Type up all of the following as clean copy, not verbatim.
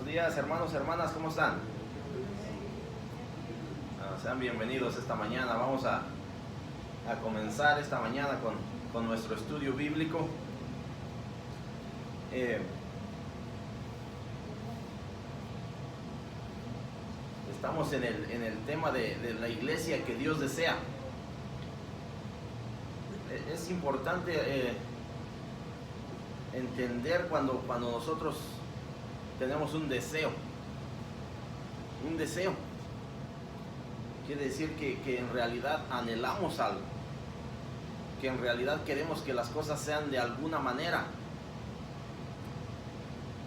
Buenos días, hermanos, hermanas, ¿cómo están? Sean bienvenidos esta mañana. Vamos a comenzar esta mañana con nuestro estudio bíblico. Estamos en el tema de la iglesia que Dios desea. Es importante entender cuando nosotros tenemos un deseo. Quiere decir que en realidad anhelamos algo, que en realidad queremos que las cosas sean de alguna manera.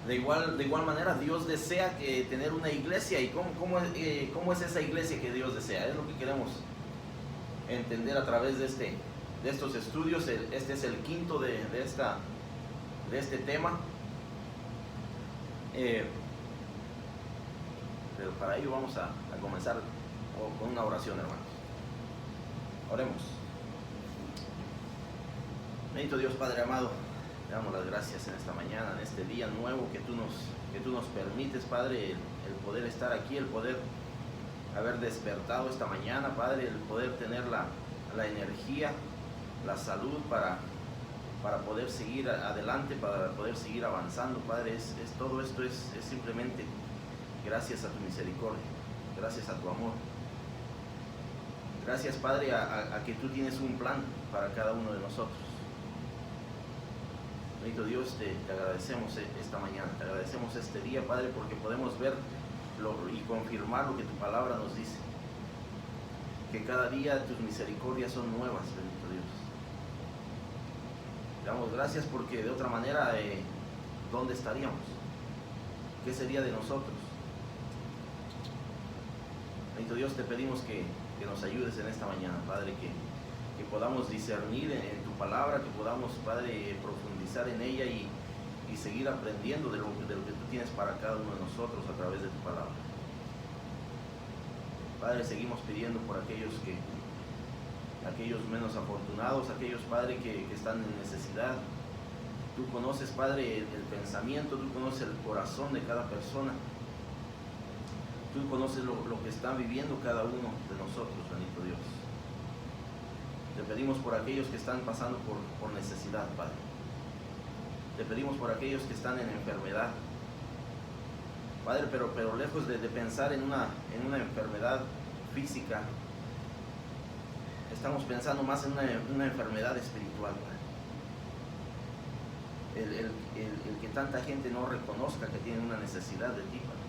De igual manera, Dios desea tener una iglesia. ¿Y cómo es esa iglesia que Dios desea? Es lo que queremos entender a través de estos estudios. Este es el quinto de este tema. Pero para ello vamos a comenzar con una oración, hermanos. Oremos. Bendito Dios, Padre amado, te damos las gracias en esta mañana, en este día nuevo que tú nos permites, Padre, el poder estar aquí, el poder haber despertado esta mañana, Padre, el poder tener la energía, la salud para poder seguir adelante, para poder seguir avanzando, Padre. Todo esto es simplemente gracias a tu misericordia, gracias a tu amor. Gracias, Padre, a que tú tienes un plan para cada uno de nosotros. Bendito Dios, te agradecemos esta mañana, te agradecemos este día, Padre, porque podemos ver y confirmar lo que tu palabra nos dice. Que cada día tus misericordias son nuevas, bendito Dios. Te damos gracias porque de otra manera, ¿dónde estaríamos? ¿Qué sería de nosotros? Bendito Dios, te pedimos que nos ayudes en esta mañana, Padre, que podamos discernir en tu palabra, que podamos, Padre, profundizar en ella y seguir aprendiendo de lo que tú tienes para cada uno de nosotros a través de tu palabra. Padre, seguimos pidiendo por aquellos menos afortunados, aquellos, Padre, que están en necesidad. Tú conoces, Padre, el pensamiento, tú conoces el corazón de cada persona. Tú conoces lo que está viviendo cada uno de nosotros, bendito Dios. Te pedimos por aquellos que están pasando por necesidad, Padre. Te pedimos por aquellos que están en enfermedad, Padre, pero lejos de pensar en una enfermedad física, estamos pensando más en una enfermedad espiritual, Padre. El que tanta gente no reconozca que tienen una necesidad de ti, Padre.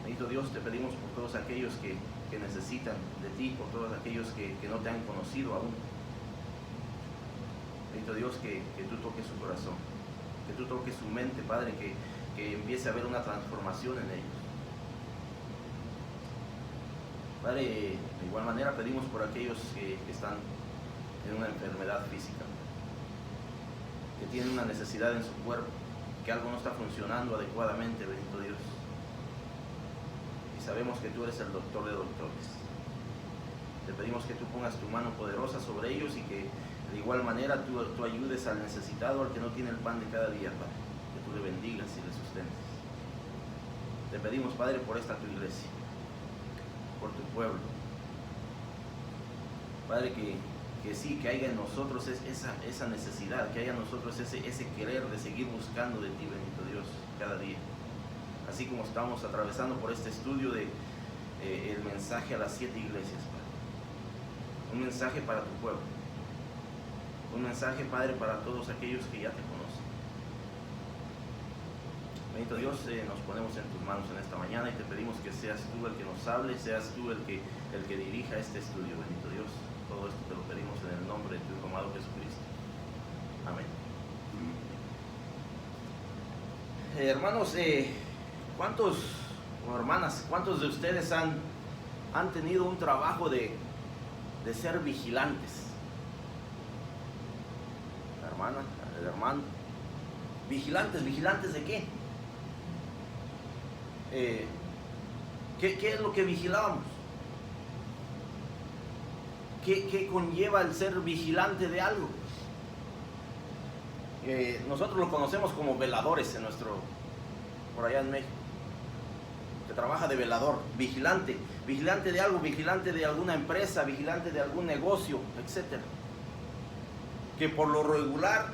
Bendito Dios, te pedimos por todos aquellos que necesitan de ti, por todos aquellos que no te han conocido aún. Bendito Dios, que tú toques su corazón, que tú toques su mente, Padre, que empiece a haber una transformación en ellos. Padre, de igual manera pedimos por aquellos que están en una enfermedad física, que tienen una necesidad en su cuerpo, que algo no está funcionando adecuadamente, bendito Dios. Sabemos que tú eres el doctor de doctores. Te pedimos que tú pongas tu mano poderosa sobre ellos y que de igual manera tú ayudes al necesitado, al que no tiene el pan de cada día, Padre. Que tú le bendigas y le sustentes. Te pedimos, Padre, por esta tu iglesia, por tu pueblo. Padre, que sí, que haya en nosotros esa necesidad, que haya en nosotros ese querer de seguir buscando de ti, bendito Dios, cada día. Así como estamos atravesando por este estudio de el mensaje a las 7 iglesias, Padre. Un mensaje para tu pueblo. Un mensaje, Padre, para todos aquellos que ya te conocen. Bendito Dios, nos ponemos en tus manos en esta mañana y te pedimos que seas tú el que nos hable, seas tú el que dirija este estudio, bendito Dios. Todo esto te lo pedimos en el nombre de tu Hijo amado Jesucristo. Amén. Hermanos, ¿cuántos, o hermanas, cuántos de ustedes han tenido un trabajo de ser vigilantes? La hermana, el hermano. ¿Vigilantes de qué? ¿Qué es lo que vigilábamos? ¿Qué conlleva el ser vigilante de algo? Nosotros lo conocemos como veladores en por allá en México, que trabaja de velador, vigilante, vigilante de algo, vigilante de alguna empresa, vigilante de algún negocio, etc. Que por lo regular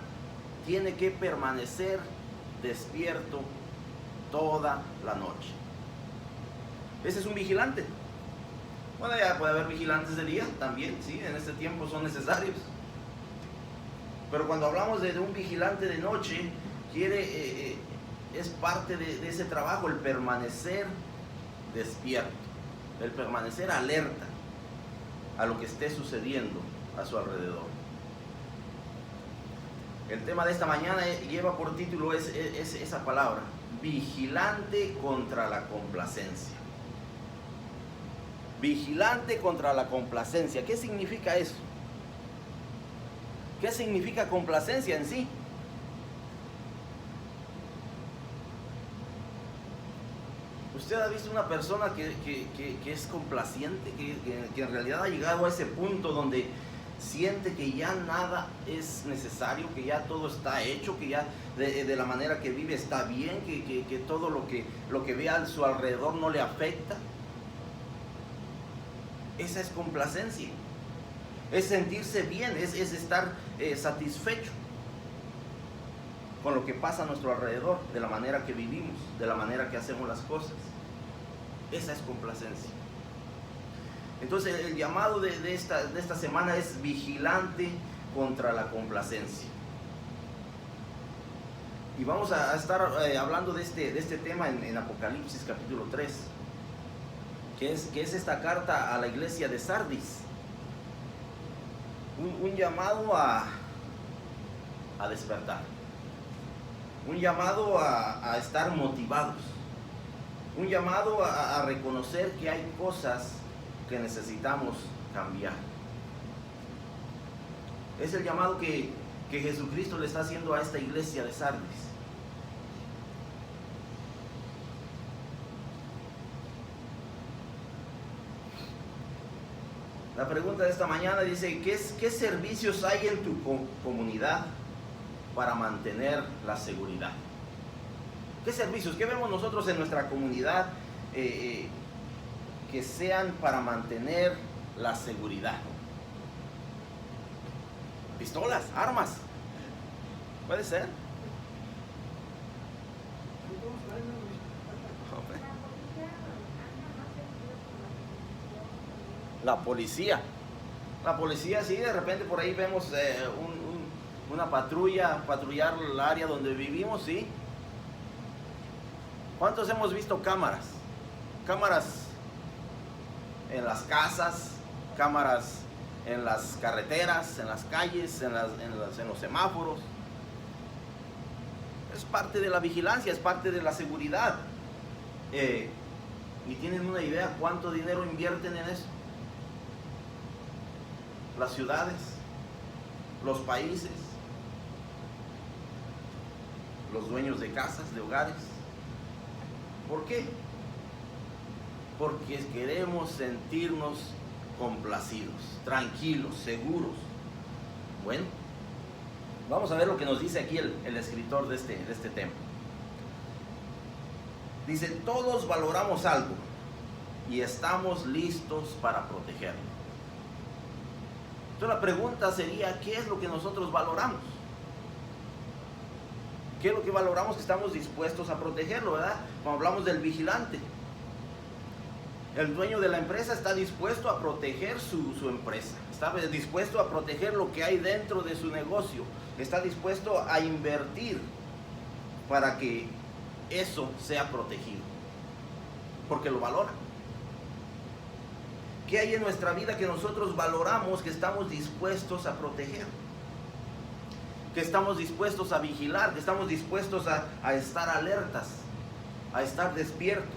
tiene que permanecer despierto toda la noche. Ese es un vigilante. Bueno, ya puede haber vigilantes de día también, sí, en este tiempo son necesarios. Pero cuando hablamos de un vigilante de noche, es parte de ese trabajo, el permanecer despierto, el permanecer alerta a lo que esté sucediendo a su alrededor. El tema de esta mañana lleva por título esa palabra, vigilante contra la complacencia. Vigilante contra la complacencia. ¿Qué significa eso? ¿Qué significa complacencia en sí? ¿Usted ha visto una persona que es complaciente, que en realidad ha llegado a ese punto donde siente que ya nada es necesario, que ya todo está hecho, que ya de la manera que vive está bien, que todo lo que ve a su alrededor no le afecta? Esa es complacencia. Es sentirse bien, es estar satisfecho con lo que pasa a nuestro alrededor, de la manera que vivimos, de la manera que hacemos las cosas. Esa es complacencia. Entonces el llamado de esta semana es vigilante contra la complacencia. Y vamos a estar hablando de este tema en Apocalipsis capítulo 3, que es esta carta a la iglesia de Sardis. Un llamado a despertar. Un llamado a estar motivados. Un llamado a reconocer que hay cosas que necesitamos cambiar. Es el llamado que Jesucristo le está haciendo a esta iglesia de Sardis. La pregunta de esta mañana dice, ¿qué servicios hay en tu comunidad para mantener la seguridad? ¿Qué servicios? ¿Qué vemos nosotros en nuestra comunidad que sean para mantener la seguridad? Pistolas, armas. Puede ser. La policía, sí, de repente por ahí vemos una patrullar el área donde vivimos, sí. ¿Cuántos hemos visto cámaras? Cámaras en las casas, cámaras en las carreteras, en las calles, en los semáforos. Es parte de la vigilancia, es parte de la seguridad. ¿Y tienen una idea cuánto dinero invierten en eso? Las ciudades, los países, los dueños de casas, de hogares. ¿Por qué? Porque queremos sentirnos complacidos, tranquilos, seguros. Bueno, vamos a ver lo que nos dice aquí el escritor de este tema. Dice, todos valoramos algo y estamos listos para protegerlo. Entonces la pregunta sería, ¿qué es lo que nosotros valoramos? ¿Qué es lo que valoramos que estamos dispuestos a protegerlo, verdad? Cuando hablamos del vigilante, el dueño de la empresa está dispuesto a proteger su empresa, está dispuesto a proteger lo que hay dentro de su negocio, está dispuesto a invertir para que eso sea protegido, porque lo valora. ¿Qué hay en nuestra vida que nosotros valoramos, que estamos dispuestos a proteger? Que estamos dispuestos a vigilar, que estamos dispuestos a estar alertas, a estar despiertos.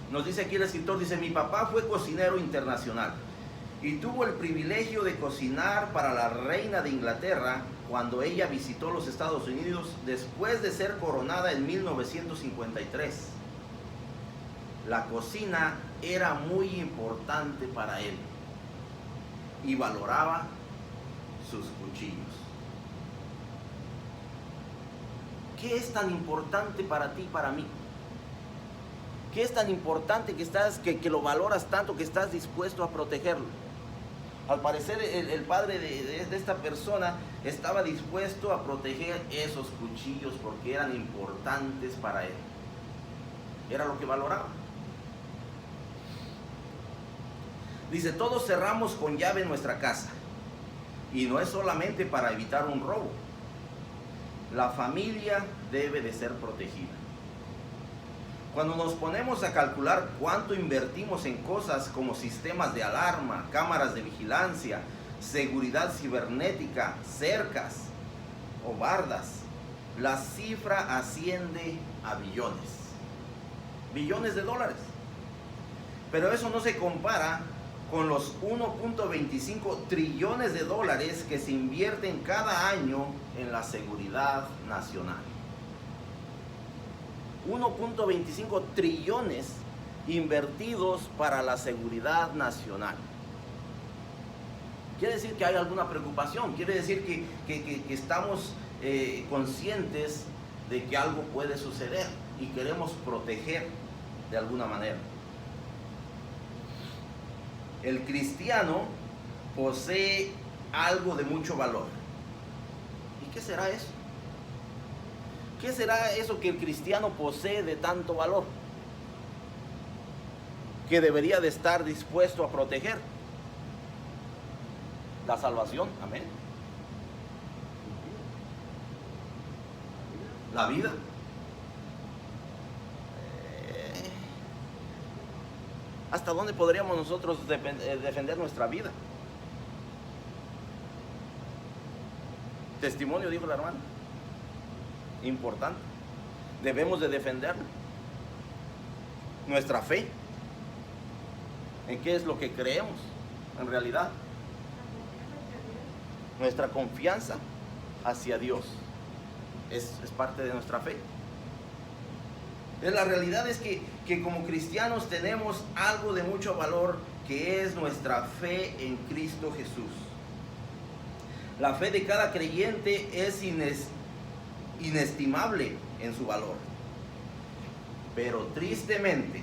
Nos dice aquí el escritor, dice, mi papá fue cocinero internacional y tuvo el privilegio de cocinar para la reina de Inglaterra cuando ella visitó los Estados Unidos después de ser coronada en 1953. La cocina era muy importante para él y valoraba sus cuchillos. ¿Qué es tan importante para ti y para mí? ¿Qué es tan importante que lo valoras tanto que estás dispuesto a protegerlo? Al parecer el padre de esta persona estaba dispuesto a proteger esos cuchillos porque eran importantes para él. Era lo que valoraba. Dice, todos cerramos con llave nuestra casa. Y no es solamente para evitar un robo. La familia debe de ser protegida. Cuando nos ponemos a calcular cuánto invertimos en cosas como sistemas de alarma, cámaras de vigilancia, seguridad cibernética, cercas o bardas, la cifra asciende a billones. Billones de dólares. Pero eso no se compara con los 1.25 trillones de dólares que se invierten cada año en la seguridad nacional. 1.25 trillones invertidos para la seguridad nacional. Quiere decir que hay alguna preocupación, quiere decir que estamos conscientes de que algo puede suceder y queremos proteger de alguna manera. El cristiano posee algo de mucho valor. ¿Y qué será eso? ¿Qué será eso que el cristiano posee de tanto valor? Que debería de estar dispuesto a proteger. La salvación, amén. La vida. ¿Hasta dónde podríamos nosotros defender nuestra vida? Testimonio, dijo la hermana. Importante. Debemos de defenderlo. Nuestra fe. ¿En qué es lo que creemos en realidad? Nuestra confianza hacia Dios es parte de nuestra fe. La realidad es que como cristianos tenemos algo de mucho valor, que es nuestra fe en Cristo Jesús. La fe de cada creyente es inestimable en su valor. Pero tristemente,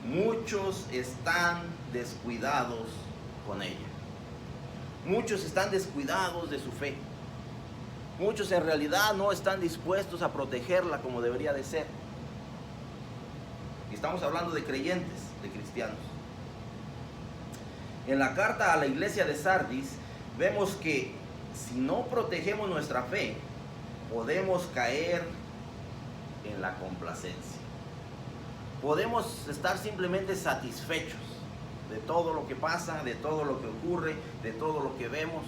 muchos están descuidados con ella. Muchos están descuidados de su fe. Muchos en realidad no están dispuestos a protegerla como debería de ser. Y estamos hablando de creyentes, de cristianos. En la carta a la iglesia de Sardis vemos que si no protegemos nuestra fe, podemos caer en la complacencia. Podemos estar simplemente satisfechos de todo lo que pasa, de todo lo que ocurre, de todo lo que vemos,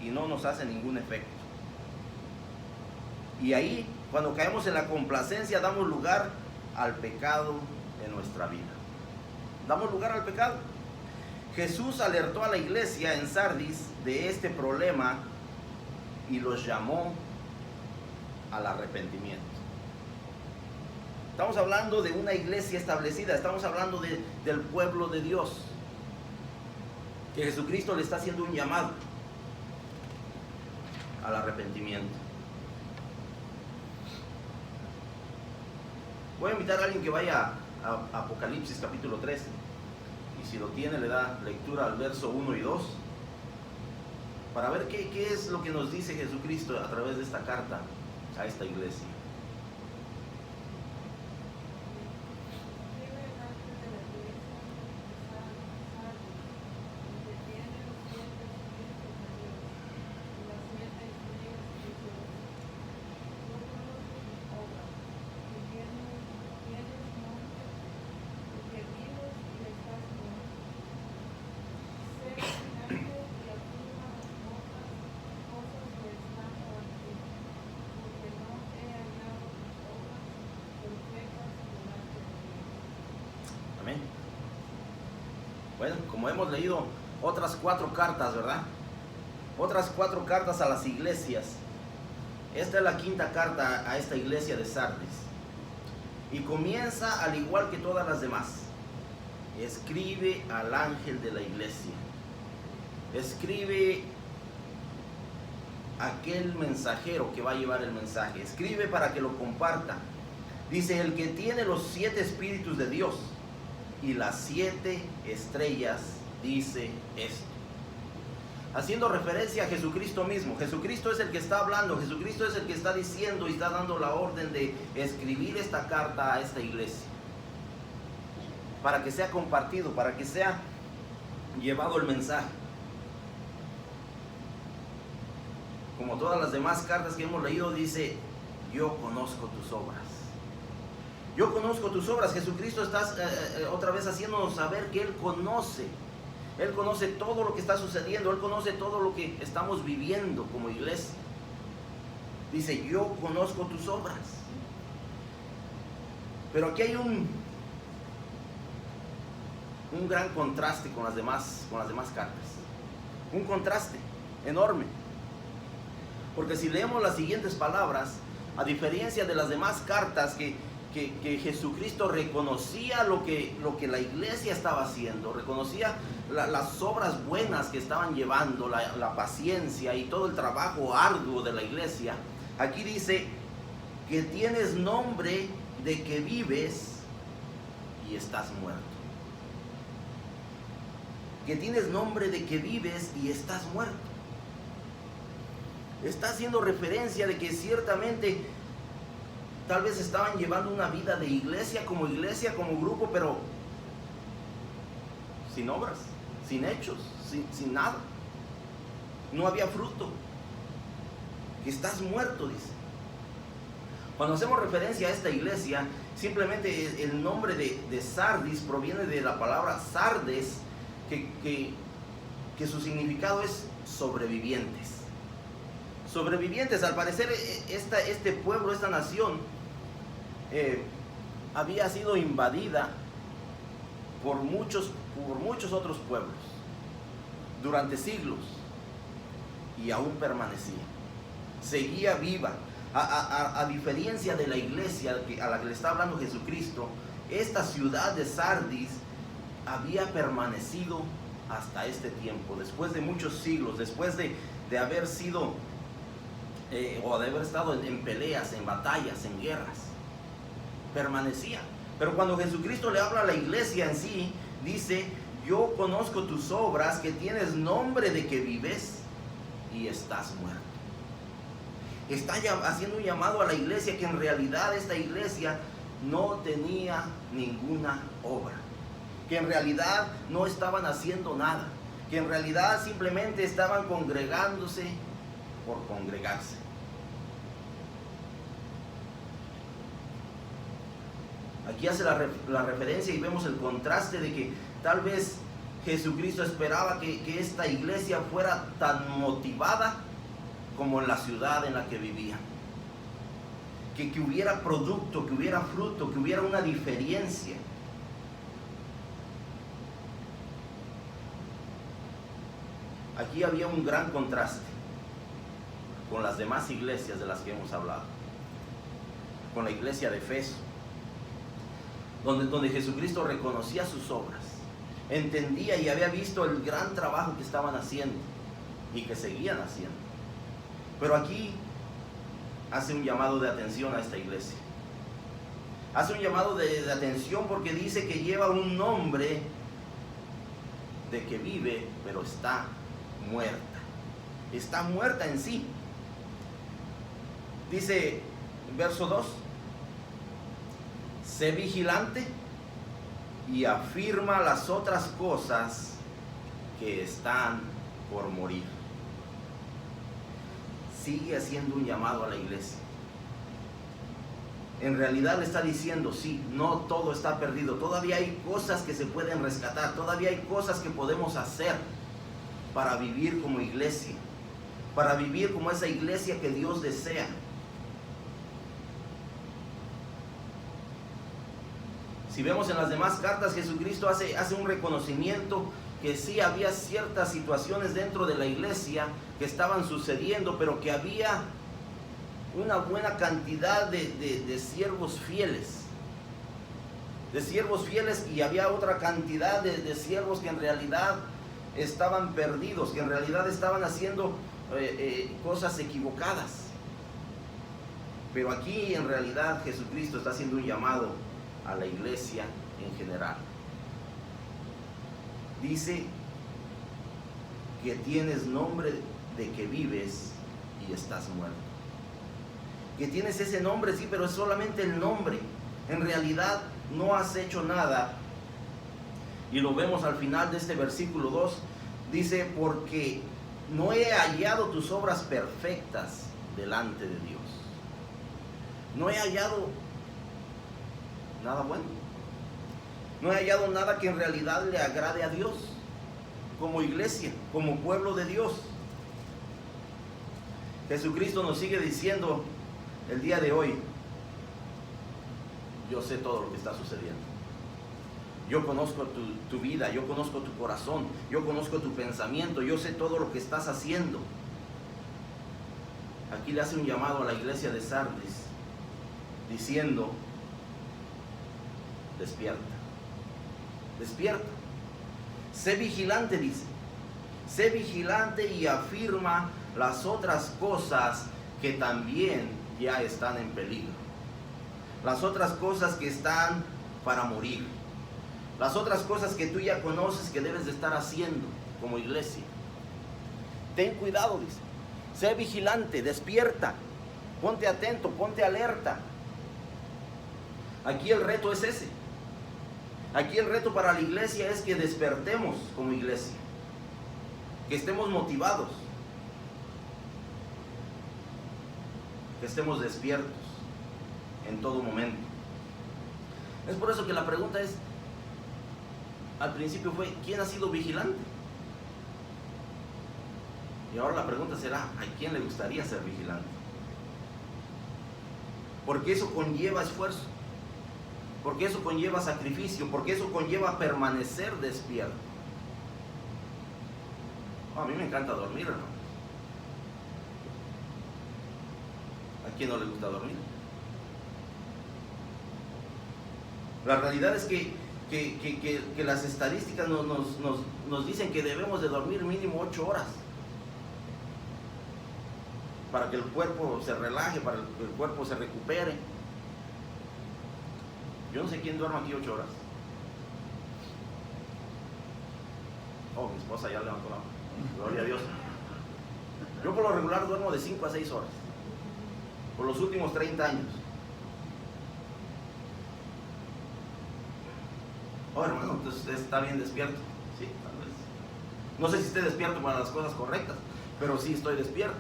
y no nos hace ningún efecto. Y ahí, cuando caemos en la complacencia, damos lugar al pecado en nuestra vida. Damos lugar al pecado. Jesús alertó a la iglesia en Sardis de este problema y los llamó al arrepentimiento. Estamos hablando de una iglesia establecida, estamos hablando del pueblo de Dios, que Jesucristo le está haciendo un llamado al arrepentimiento. Voy a invitar a alguien que vaya a Apocalipsis capítulo 13, y si lo tiene le da lectura al verso 1 y 2 para ver qué es lo que nos dice Jesucristo a través de esta carta a esta iglesia. Bueno, como hemos leído otras 4 cartas, ¿verdad? Otras 4 cartas a las iglesias. Esta es la 5ª carta a esta iglesia de Sardis. Y comienza al igual que todas las demás. Escribe al ángel de la iglesia. Escribe aquel mensajero que va a llevar el mensaje. Escribe para que lo comparta. Dice, el que tiene los 7 espíritus de Dios y las 7 estrellas dice esto. Haciendo referencia a Jesucristo mismo. Jesucristo es el que está hablando, Jesucristo es el que está diciendo y está dando la orden de escribir esta carta a esta iglesia, para que sea compartido, para que sea llevado el mensaje. Como todas las demás cartas que hemos leído, dice, yo conozco tus obras. Yo conozco tus obras. Jesucristo está otra vez haciéndonos saber que Él conoce. Él conoce todo lo que está sucediendo. Él conoce todo lo que estamos viviendo como iglesia. Dice, yo conozco tus obras. Pero aquí hay un gran contraste con las demás cartas. Un contraste enorme. Porque si leemos las siguientes palabras, a diferencia de las demás cartas que Jesucristo reconocía lo que la iglesia estaba haciendo, reconocía las obras buenas que estaban llevando, la paciencia y todo el trabajo arduo de la iglesia. Aquí dice que tienes nombre de que vives y estás muerto. Que tienes nombre de que vives y estás muerto. Está haciendo referencia de que ciertamente tal vez estaban llevando una vida de iglesia, como grupo, pero sin obras, sin hechos, sin nada. No había fruto. Que estás muerto, dice. Cuando hacemos referencia a esta iglesia, simplemente el nombre de Sardis proviene de la palabra Sardes, que su significado es sobrevivientes. Sobrevivientes. Al parecer este pueblo, esta nación, había sido invadida por muchos otros pueblos durante siglos y aún permanecía, seguía viva. A diferencia de la iglesia a la que le está hablando Jesucristo, esta ciudad de Sardis había permanecido hasta este tiempo, después de muchos siglos, después de haber sido o de haber estado en peleas, en batallas, en guerras. Permanecía. Pero cuando Jesucristo le habla a la iglesia en sí, dice, yo conozco tus obras, que tienes nombre de que vives y estás muerto. Está haciendo un llamado a la iglesia, que en realidad esta iglesia no tenía ninguna obra, que en realidad no estaban haciendo nada, que en realidad simplemente estaban congregándose por congregarse. Aquí hace la referencia y vemos el contraste de que tal vez Jesucristo esperaba que esta iglesia fuera tan motivada como en la ciudad en la que vivían. Que hubiera producto, que hubiera fruto, que hubiera una diferencia. Aquí había un gran contraste con las demás iglesias de las que hemos hablado. Con la iglesia de Efeso, donde Jesucristo reconocía sus obras, entendía y había visto el gran trabajo que estaban haciendo y que seguían haciendo. Pero aquí hace un llamado de atención a esta iglesia. Hace un llamado de atención porque dice que lleva un nombre de que vive, pero está muerta. Está muerta en sí. Dice, verso 2, sé vigilante y afirma las otras cosas que están por morir. Sigue haciendo un llamado a la iglesia. En realidad le está diciendo, sí, no todo está perdido. Todavía hay cosas que se pueden rescatar. Todavía hay cosas que podemos hacer para vivir como iglesia. Para vivir como esa iglesia que Dios desea. Si vemos en las demás cartas, Jesucristo hace un reconocimiento que sí había ciertas situaciones dentro de la iglesia que estaban sucediendo, pero que había una buena cantidad de siervos fieles. De siervos fieles, y había otra cantidad de siervos que en realidad estaban perdidos, que en realidad estaban haciendo cosas equivocadas. Pero aquí en realidad Jesucristo está haciendo un llamado a la iglesia en general. Dice que tienes nombre de que vives y estás muerto. Que tienes ese nombre, sí, pero es solamente el nombre. En realidad no has hecho nada. Y lo vemos al final de este versículo 2. Dice, porque no he hallado tus obras perfectas delante de Dios. No he hallado nada bueno. No he hallado nada que en realidad le agrade a Dios. Como iglesia, como pueblo de Dios. Jesucristo nos sigue diciendo el día de hoy, yo sé todo lo que está sucediendo. Yo conozco tu vida, yo conozco tu corazón, yo conozco tu pensamiento, yo sé todo lo que estás haciendo. Aquí le hace un llamado a la iglesia de Sardis, diciendo, despierta, despierta. Sé vigilante, dice. Sé vigilante y afirma las otras cosas que también ya están en peligro. Las otras cosas que están para morir. Las otras cosas que tú ya conoces que debes de estar haciendo como iglesia. Ten cuidado, dice. Sé vigilante, despierta. Ponte atento, ponte alerta. Aquí el reto es ese. Aquí el reto para la iglesia es que despertemos como iglesia. Que estemos motivados. Que estemos despiertos en todo momento. Es por eso que la pregunta es, al principio fue, ¿quién ha sido vigilante? Y ahora la pregunta será, ¿a quién le gustaría ser vigilante? Porque eso conlleva esfuerzo, porque eso conlleva sacrificio, porque eso conlleva permanecer despierto. A mí me encanta dormir, hermano. ¿A quién no le gusta dormir? La realidad es que las estadísticas nos dicen que debemos de dormir mínimo 8 horas para que el cuerpo se relaje, para que el cuerpo se recupere. Yo no sé quién duerme aquí 8 horas. Oh, mi esposa ya levantó la mano. Gloria a Dios. Yo por lo regular duermo de 5 a 6 horas por los últimos 30 años. Oh, hermano, entonces usted está bien despierto. Sí, tal vez. No sé si esté despierto para las cosas correctas, pero sí estoy despierto.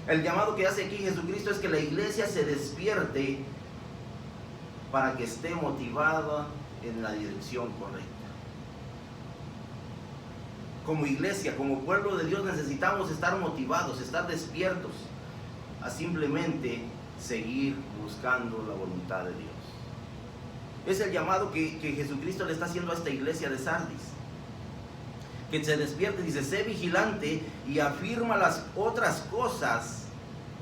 El llamado que hace aquí Jesucristo es que la iglesia se despierte para que esté motivada en la dirección correcta. Como iglesia, como pueblo de Dios, necesitamos estar motivados, estar despiertos a simplemente seguir buscando la voluntad de Dios. Es el llamado que Jesucristo le está haciendo a esta iglesia de Sardis. Que se despierte, dice, sé vigilante y afirma las otras cosas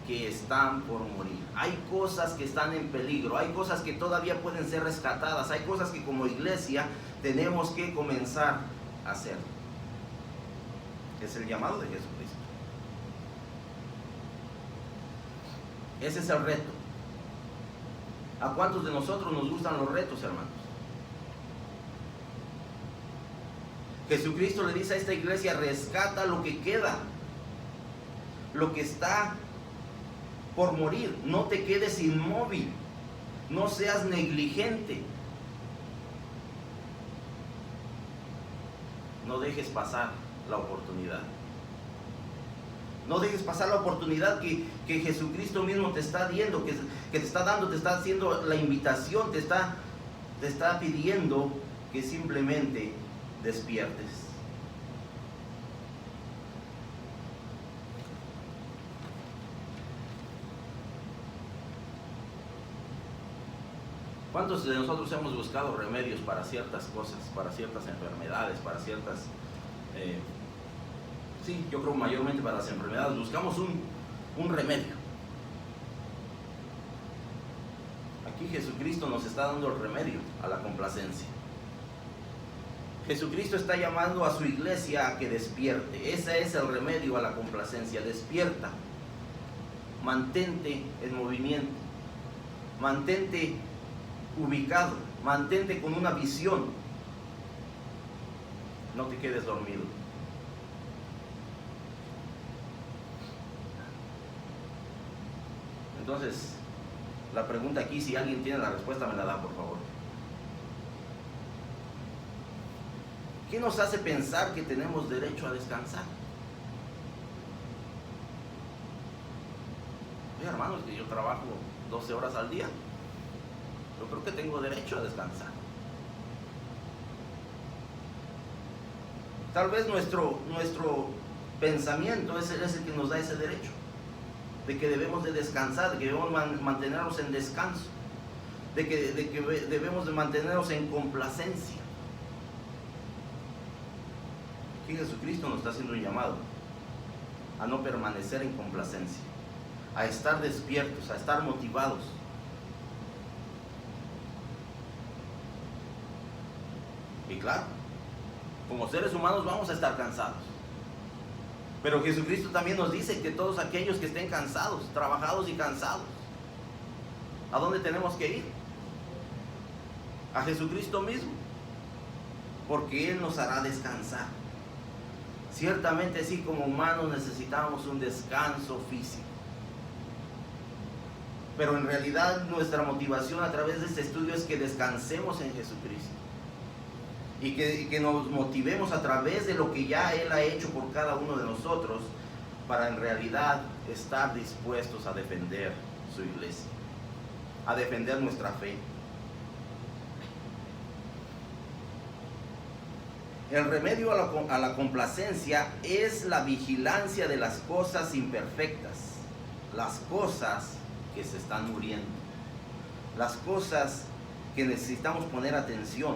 que están por morir. Hay cosas que están en peligro, hay cosas que todavía pueden ser rescatadas, hay cosas que como iglesia tenemos que comenzar a hacer. Es el llamado de Jesucristo. Ese es el reto. ¿A cuántos de nosotros nos gustan los retos, hermanos? Jesucristo le dice a esta iglesia, rescata lo que queda, lo que está por morir. No te quedes inmóvil, no seas negligente. No dejes pasar la oportunidad. No dejes pasar la oportunidad que Jesucristo mismo te está dando, que te está dando, te está haciendo la invitación, te está pidiendo que simplemente despiertes. ¿Cuántos de nosotros hemos buscado remedios para ciertas cosas, para ciertas enfermedades, para ciertas... Sí, yo creo mayormente para las enfermedades, buscamos un remedio. Aquí Jesucristo nos está dando el remedio a la complacencia. Jesucristo está llamando a su iglesia a que despierte. Ese es el remedio a la complacencia. Despierta. Mantente en movimiento. Mantente ubicado. Mantente con una visión. No te quedes dormido. Entonces, la pregunta aquí, si alguien tiene la respuesta, me la da, por favor. ¿Qué nos hace pensar que tenemos derecho a descansar? Oye, hermanos, que yo trabajo 12 horas al día. Yo creo que tengo derecho a descansar. Tal vez nuestro pensamiento es el que nos da ese derecho, de que debemos de descansar, de que debemos mantenernos en descanso, de que debemos de mantenernos en complacencia. Aquí Jesucristo nos está haciendo un llamado a no permanecer en complacencia, a estar despiertos, a estar motivados. Y claro, como seres humanos vamos a estar cansados. Pero Jesucristo también nos dice que todos aquellos que estén cansados, trabajados y cansados, ¿a dónde tenemos que ir? A Jesucristo mismo, porque Él nos hará descansar. Ciertamente, así como humanos necesitamos un descanso físico, pero en realidad nuestra motivación a través de este estudio es que descansemos en Jesucristo y que nos motivemos a través de lo que ya Él ha hecho por cada uno de nosotros, para en realidad estar dispuestos a defender su iglesia, a defender nuestra fe. El remedio a la complacencia es la vigilancia de las cosas imperfectas, las cosas que se están muriendo, las cosas que necesitamos poner atención.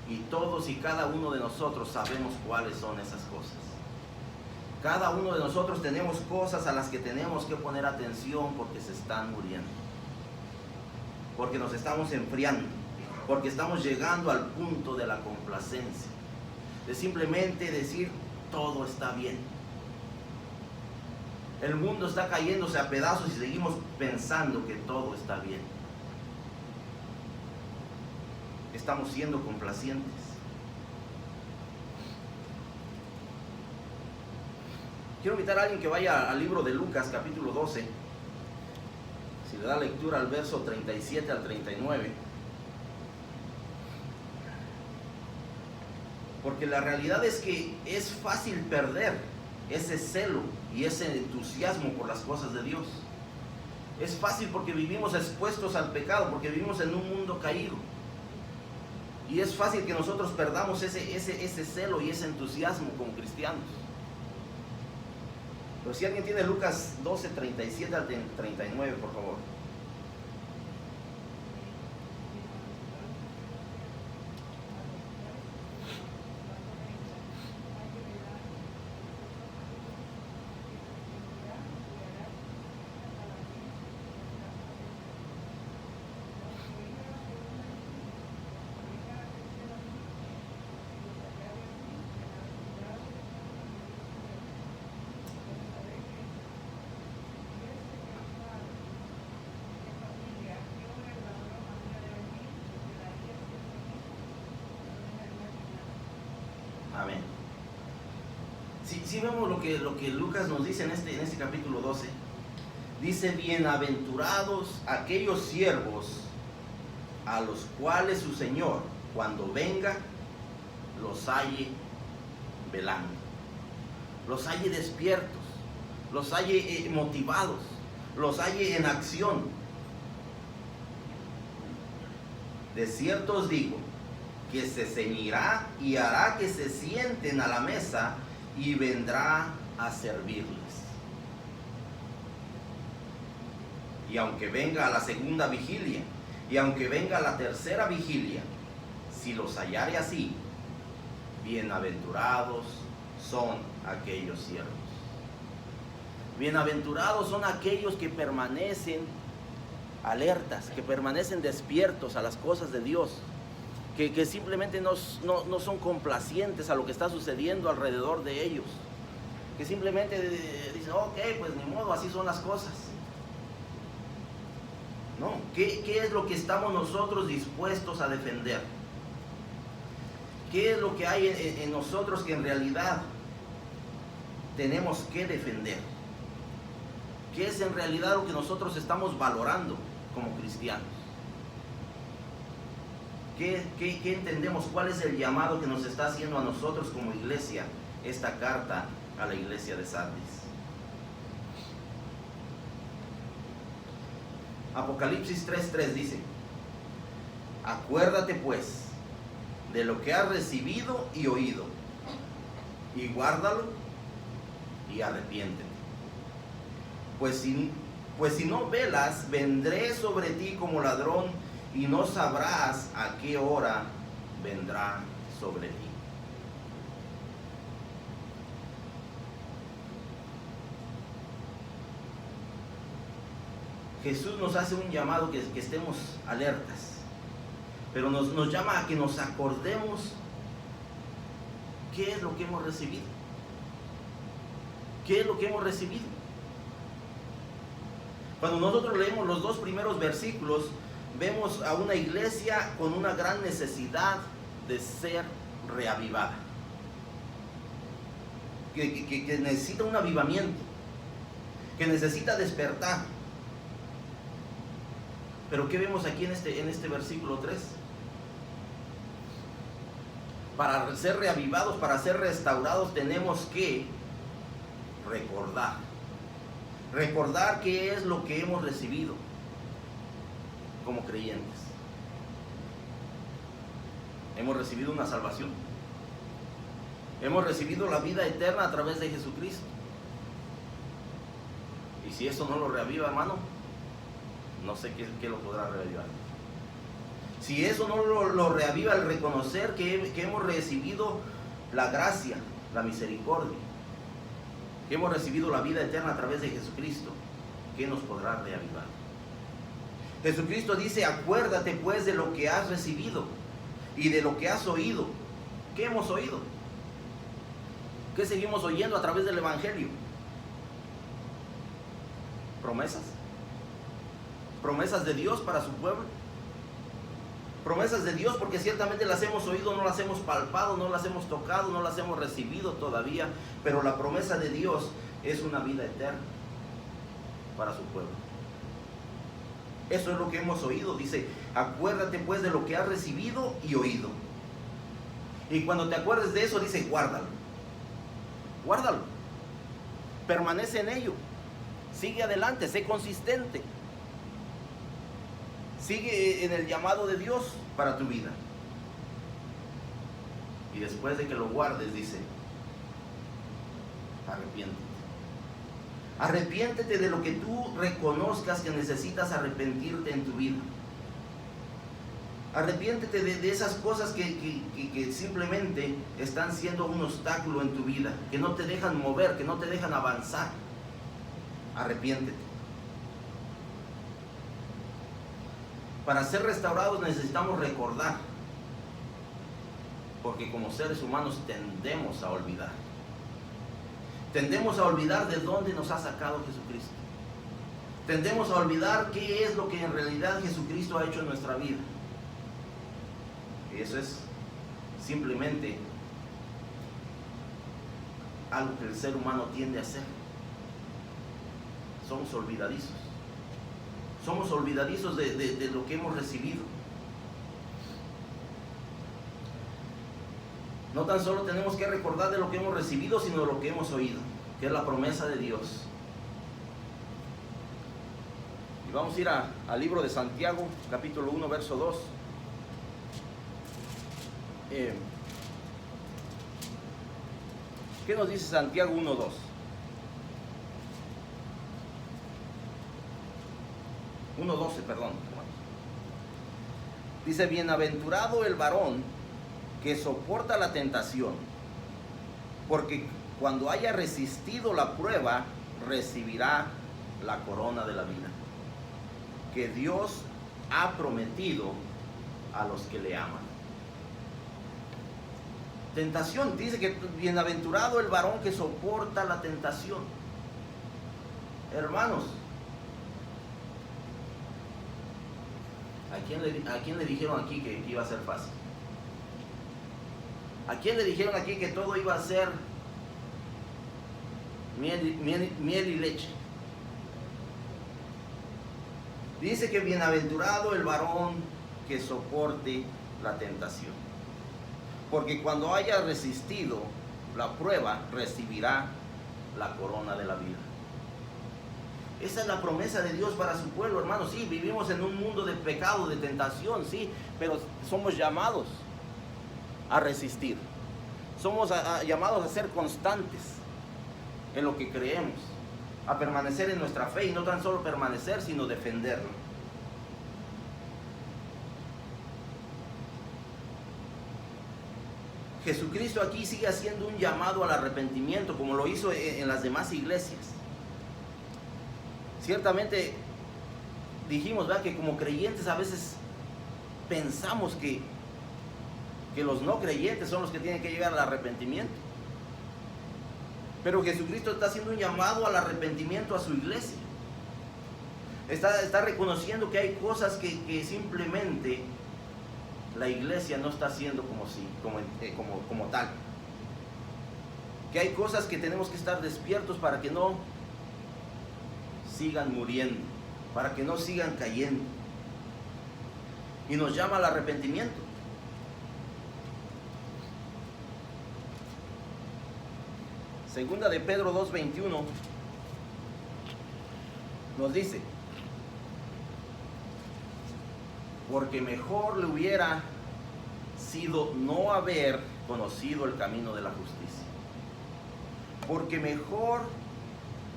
Y todos y cada uno de nosotros sabemos cuáles son esas cosas. Cada uno de nosotros tenemos cosas a las que tenemos que poner atención porque se están muriendo, porque nos estamos enfriando, porque estamos llegando al punto de la complacencia, de simplemente decir todo está bien. El mundo está cayéndose a pedazos y seguimos pensando que todo está bien. Estamos siendo complacientes. Quiero invitar a alguien que vaya al libro de Lucas, capítulo 12. Si le da lectura al verso 37 al 39. Porque la realidad es que es fácil perder ese celo y ese entusiasmo por las cosas de Dios. Es fácil porque vivimos expuestos al pecado, porque vivimos en un mundo caído. Y es fácil que nosotros perdamos ese celo y ese entusiasmo como cristianos. Pero si alguien tiene Lucas 12, 37 al 39, por favor. Amén. Si vemos lo que Lucas nos dice en este capítulo 12, dice: bienaventurados aquellos siervos a los cuales su Señor, cuando venga, los halle velando, los halle despiertos, los halle motivados, los halle en acción. De cierto os digo que se ceñirá y hará que se sienten a la mesa y vendrá a servirles. Y aunque venga a la segunda vigilia, y aunque venga a la tercera vigilia, si los hallare así, bienaventurados son aquellos siervos. Bienaventurados son aquellos que permanecen alertas, que permanecen despiertos a las cosas de Dios, que simplemente no son complacientes a lo que está sucediendo alrededor de ellos, que simplemente dicen, ok, pues ni modo, así son las cosas. No, ¿qué es lo que estamos nosotros dispuestos a defender? ¿Qué es lo que hay en nosotros que en realidad tenemos que defender? ¿Qué es en realidad lo que nosotros estamos valorando como cristianos? ¿Qué entendemos? ¿Cuál es el llamado que nos está haciendo a nosotros como iglesia esta carta a la iglesia de Sardis? Apocalipsis 3:3 dice: acuérdate pues de lo que has recibido y oído, y guárdalo y arrepiéntete. Pues si no velas, vendré sobre ti como ladrón, y no sabrás a qué hora vendrá sobre ti. Jesús nos hace un llamado que estemos alertas, pero nos llama a que nos acordemos qué es lo que hemos recibido. ¿Qué es lo que hemos recibido? Cuando nosotros leemos los 2 primeros versículos, vemos a una iglesia con una gran necesidad de ser reavivada, que necesita un avivamiento, que necesita despertar. Pero ¿qué vemos aquí en este versículo 3? Para ser reavivados, para ser restaurados, tenemos que recordar qué es lo que hemos recibido como creyentes. Hemos recibido una salvación, hemos recibido la vida eterna a través de Jesucristo, y si eso no lo reaviva, hermano, no sé qué lo podrá reavivar. Si eso no lo reaviva, el reconocer que hemos recibido la gracia, la misericordia, que hemos recibido la vida eterna a través de Jesucristo, ¿qué nos podrá reavivar? Jesucristo dice: acuérdate pues de lo que has recibido y de lo que has oído. ¿Qué hemos oído? ¿Qué seguimos oyendo a través del Evangelio? Promesas. Promesas de Dios para su pueblo. Promesas de Dios porque ciertamente las hemos oído, no las hemos palpado, no las hemos tocado, no las hemos recibido todavía, pero la promesa de Dios es una vida eterna para su pueblo. Eso es lo que hemos oído. Dice: acuérdate pues de lo que has recibido y oído. Y cuando te acuerdes de eso, dice: guárdalo. Guárdalo. Permanece en ello. Sigue adelante, sé consistente. Sigue en el llamado de Dios para tu vida. Y después de que lo guardes, dice: arrepiéntete. Arrepiéntete de lo que tú reconozcas que necesitas arrepentirte en tu vida. Arrepiéntete de esas cosas que simplemente están siendo un obstáculo en tu vida, que no te dejan mover, que no te dejan avanzar. Arrepiéntete. Para ser restaurados necesitamos recordar, porque como seres humanos tendemos a olvidar. Tendemos a olvidar de dónde nos ha sacado Jesucristo. Tendemos a olvidar qué es lo que en realidad Jesucristo ha hecho en nuestra vida. Y eso es simplemente algo que el ser humano tiende a hacer. Somos olvidadizos. Somos olvidadizos de lo que hemos recibido. No tan solo tenemos que recordar de lo que hemos recibido, sino de lo que hemos oído, que es la promesa de Dios. Y vamos a ir al libro de Santiago, capítulo 1, verso 2. ¿Qué nos dice Santiago 1, 2? 1:12, perdón. Dice: bienaventurado el varón que soporta la tentación, porque cuando haya resistido la prueba, recibirá la corona de la vida, que Dios ha prometido a los que le aman. Tentación, dice que bienaventurado el varón que soporta la tentación. Hermanos, ¿a quién le dijeron aquí que iba a ser fácil? ¿A quién le dijeron aquí que todo iba a ser miel y leche? Dice que bienaventurado el varón que soporte la tentación. Porque cuando haya resistido la prueba, recibirá la corona de la vida. Esa es la promesa de Dios para su pueblo, hermanos. Sí, vivimos en un mundo de pecado, de tentación, sí, pero somos llamados a resistir. Somos llamados a ser constantes en lo que creemos, a permanecer en nuestra fe, y no tan solo permanecer, sino defenderlo. Jesucristo aquí sigue haciendo un llamado al arrepentimiento, como lo hizo en las demás iglesias. Ciertamente dijimos, ¿verdad?, que como creyentes a veces pensamos que los no creyentes son los que tienen que llegar al arrepentimiento. Pero Jesucristo está haciendo un llamado al arrepentimiento a su iglesia. Está reconociendo que hay cosas que simplemente la iglesia no está haciendo como tal. Que hay cosas que tenemos que estar despiertos para que no sigan muriendo, para que no sigan cayendo. Y nos llama al arrepentimiento. Segunda de Pedro 2:21 nos dice: porque mejor le hubiera sido no haber conocido el camino de la justicia. Porque mejor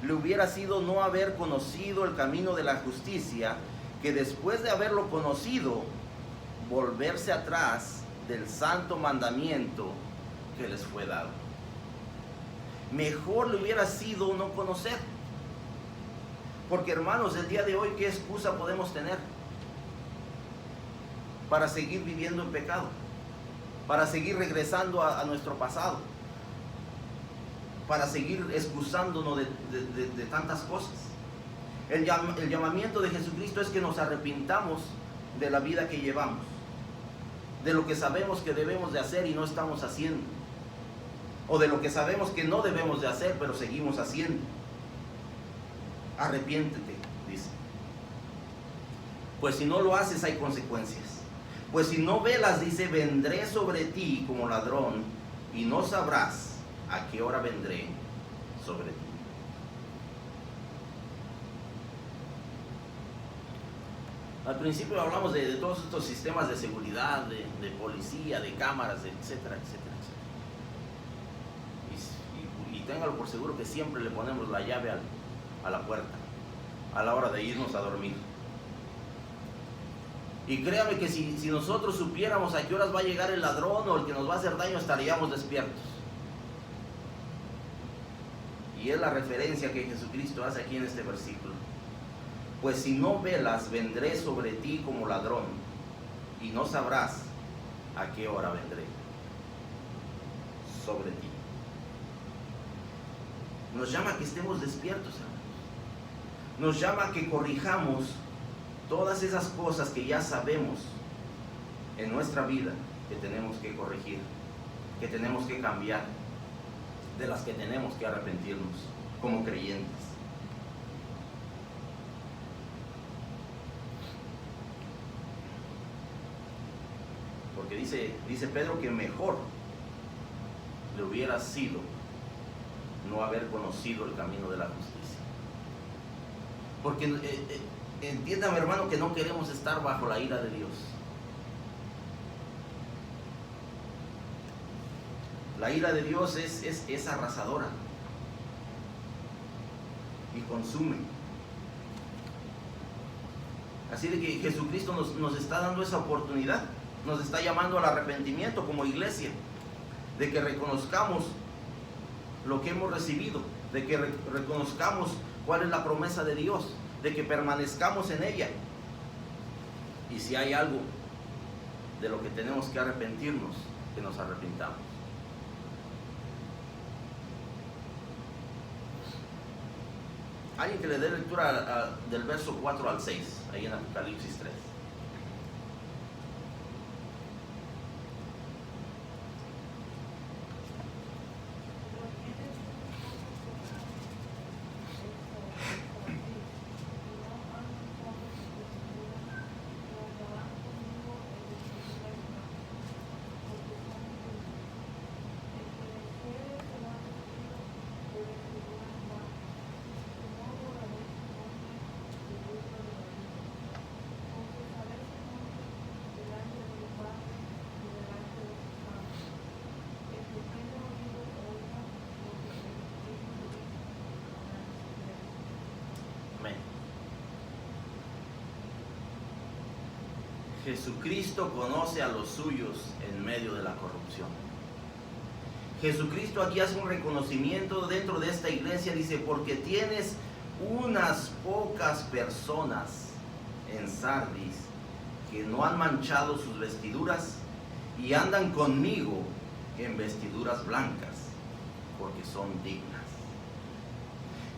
le hubiera sido no haber conocido el camino de la justicia, que después de haberlo conocido, volverse atrás del santo mandamiento que les fue dado. Mejor le hubiera sido no conocer. Porque, hermanos, el día de hoy, ¿qué excusa podemos tener para seguir viviendo en pecado? Para seguir regresando a nuestro pasado, para seguir excusándonos de tantas cosas. El llamamiento de Jesucristo es que nos arrepintamos de la vida que llevamos, de lo que sabemos que debemos de hacer y no estamos haciendo, o de lo que sabemos que no debemos de hacer pero seguimos haciendo. Arrepiéntete, dice. Pues si no lo haces hay consecuencias. Pues si no velas, dice, vendré sobre ti como ladrón y no sabrás a qué hora vendré sobre ti. Al principio hablamos de todos estos sistemas de seguridad, de policía, de cámaras, etcétera, etcétera, etcétera. Y téngalo por seguro que siempre le ponemos la llave a la puerta a la hora de irnos a dormir. Y créame que si nosotros supiéramos a qué horas va a llegar el ladrón o el que nos va a hacer daño, estaríamos despiertos. Y es la referencia que Jesucristo hace aquí en este versículo. Pues si no velas, vendré sobre ti como ladrón, y no sabrás a qué hora vendré sobre ti. Nos llama a que estemos despiertos, hermanos. Nos llama a que corrijamos todas esas cosas que ya sabemos en nuestra vida que tenemos que corregir, que tenemos que cambiar, de las que tenemos que arrepentirnos como creyentes. Porque dice Pedro que mejor le hubiera sido no haber conocido el camino de la justicia. Porque entiéndame, hermano, que no queremos estar bajo la ira de Dios. La ira de Dios es arrasadora y consume. Así de que Jesucristo nos está dando esa oportunidad, nos está llamando al arrepentimiento como iglesia, de que reconozcamos lo que hemos recibido, de que reconozcamos cuál es la promesa de Dios, de que permanezcamos en ella. Y si hay algo de lo que tenemos que arrepentirnos, que nos arrepintamos. Alguien que le dé lectura del verso 4 al 6, ahí en Apocalipsis 3. Jesucristo conoce a los suyos en medio de la corrupción. Jesucristo aquí hace un reconocimiento dentro de esta iglesia, dice, porque tienes unas pocas personas en Sardis que no han manchado sus vestiduras y andan conmigo en vestiduras blancas, porque son dignas.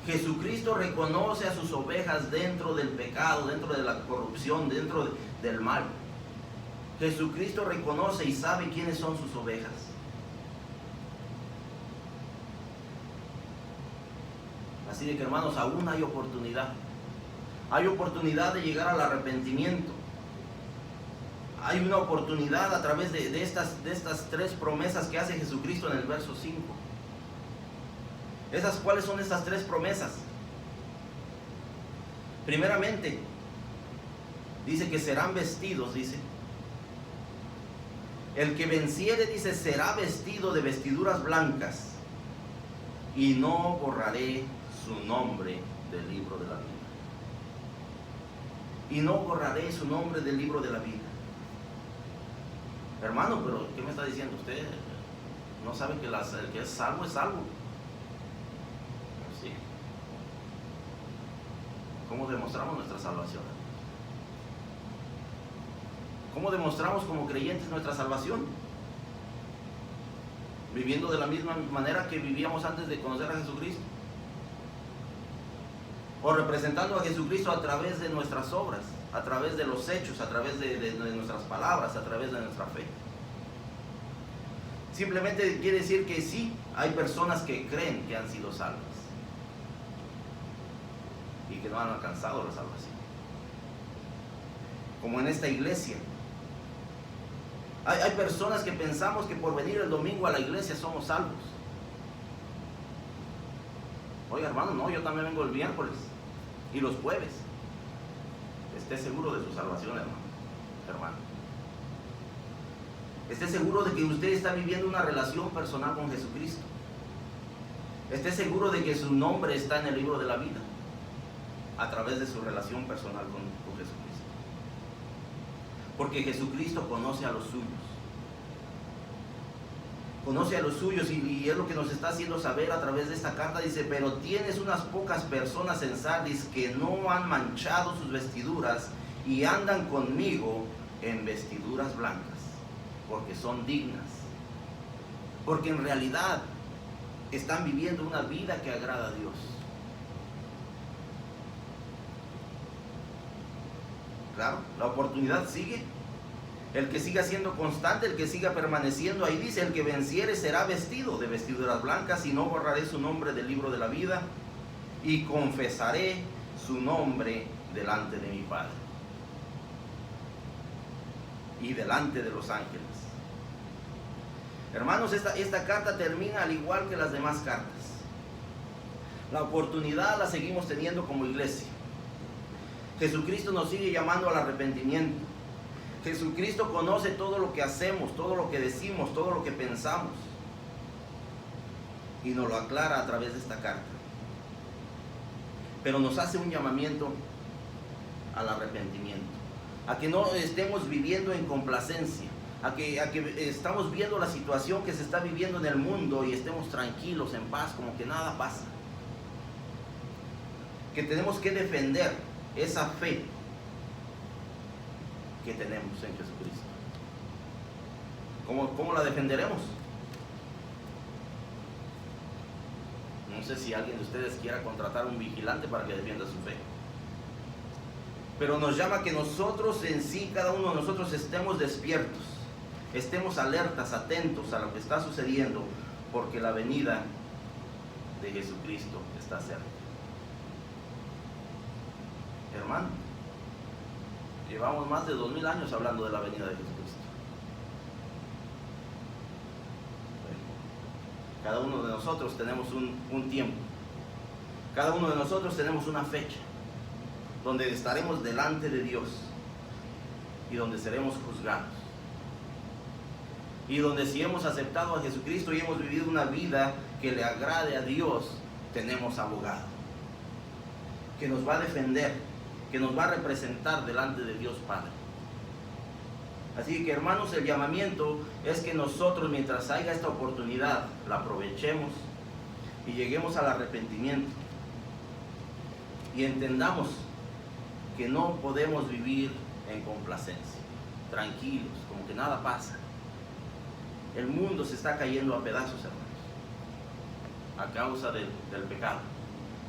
Jesucristo reconoce a sus ovejas dentro del pecado, dentro de la corrupción, dentro del mal. Jesucristo reconoce y sabe quiénes son sus ovejas. Así de que, hermanos, aún hay oportunidad. Hay oportunidad de llegar al arrepentimiento. Hay una oportunidad a través de estas tres promesas que hace Jesucristo en el verso 5. ¿Cuáles son estas tres promesas? Primeramente, dice que serán vestidos, dice. El que venciere, dice, será vestido de vestiduras blancas, y no borraré su nombre del libro de la vida. Y no borraré su nombre del libro de la vida. Hermano, pero ¿qué me está diciendo usted? ¿No sabe que el que es salvo es salvo? Sí. ¿Cómo demostramos nuestra salvación? ¿Cómo demostramos como creyentes nuestra salvación? Viviendo de la misma manera que vivíamos antes de conocer a Jesucristo. O representando a Jesucristo a través de nuestras obras, a través de los hechos, a través de nuestras palabras, a través de nuestra fe. Simplemente quiere decir que sí, hay personas que creen que han sido salvas y que no han alcanzado la salvación. Como en esta iglesia. Hay personas que pensamos que por venir el domingo a la iglesia somos salvos. Oiga, hermano, no, yo también vengo el miércoles y los jueves. Esté seguro de su salvación, hermano. Esté seguro de que usted está viviendo una relación personal con Jesucristo. Esté seguro de que su nombre está en el libro de la vida a través de su relación personal con Jesucristo. Porque Jesucristo conoce a los suyos. Conoce a los suyos y es lo que nos está haciendo saber a través de esta carta. Dice, pero tienes unas pocas personas en Sardis que no han manchado sus vestiduras y andan conmigo en vestiduras blancas, porque son dignas. Porque en realidad están viviendo una vida que agrada a Dios. Claro, la oportunidad sigue. El que siga siendo constante, el que siga permaneciendo, ahí dice, el que venciere será vestido de vestiduras blancas y no borraré su nombre del libro de la vida y confesaré su nombre delante de mi Padre y delante de los ángeles. Hermanos, esta carta termina al igual que las demás cartas. La oportunidad la seguimos teniendo como iglesia. Jesucristo nos sigue llamando al arrepentimiento. Jesucristo conoce todo lo que hacemos, todo lo que decimos, todo lo que pensamos. Y nos lo aclara a través de esta carta. Pero nos hace un llamamiento al arrepentimiento. A que no estemos viviendo en complacencia. A que estamos viendo la situación que se está viviendo en el mundo y estemos tranquilos, en paz, como que nada pasa. Que tenemos que defender esa fe que tenemos en Jesucristo. ¿Cómo la defenderemos? No sé si alguien de ustedes quiera contratar un vigilante para que defienda su fe. Pero nos llama que nosotros en sí, cada uno de nosotros, estemos despiertos, estemos alertas, atentos a lo que está sucediendo, porque la venida de Jesucristo está cerca. Hermano, llevamos más de 2000 años hablando de la venida de Jesucristo. Cada uno de nosotros tenemos un tiempo. Cada uno de nosotros tenemos una fecha donde estaremos delante de Dios y donde seremos juzgados. Y donde si hemos aceptado a Jesucristo y hemos vivido una vida que le agrade a Dios, tenemos abogado que nos va a defender, que nos va a representar delante de Dios Padre. Así que, hermanos, el llamamiento es que nosotros, mientras haya esta oportunidad, la aprovechemos y lleguemos al arrepentimiento y entendamos que no podemos vivir en complacencia, tranquilos, como que nada pasa. El mundo se está cayendo a pedazos, hermanos, a causa del pecado,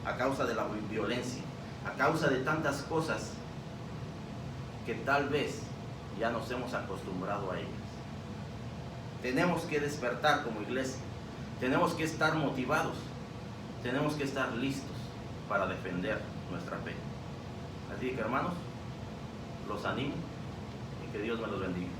a causa de la violencia, a causa de tantas cosas que tal vez ya nos hemos acostumbrado a ellas. Tenemos que despertar como iglesia, tenemos que estar motivados, tenemos que estar listos para defender nuestra fe. Así que, hermanos, los animo y que Dios me los bendiga.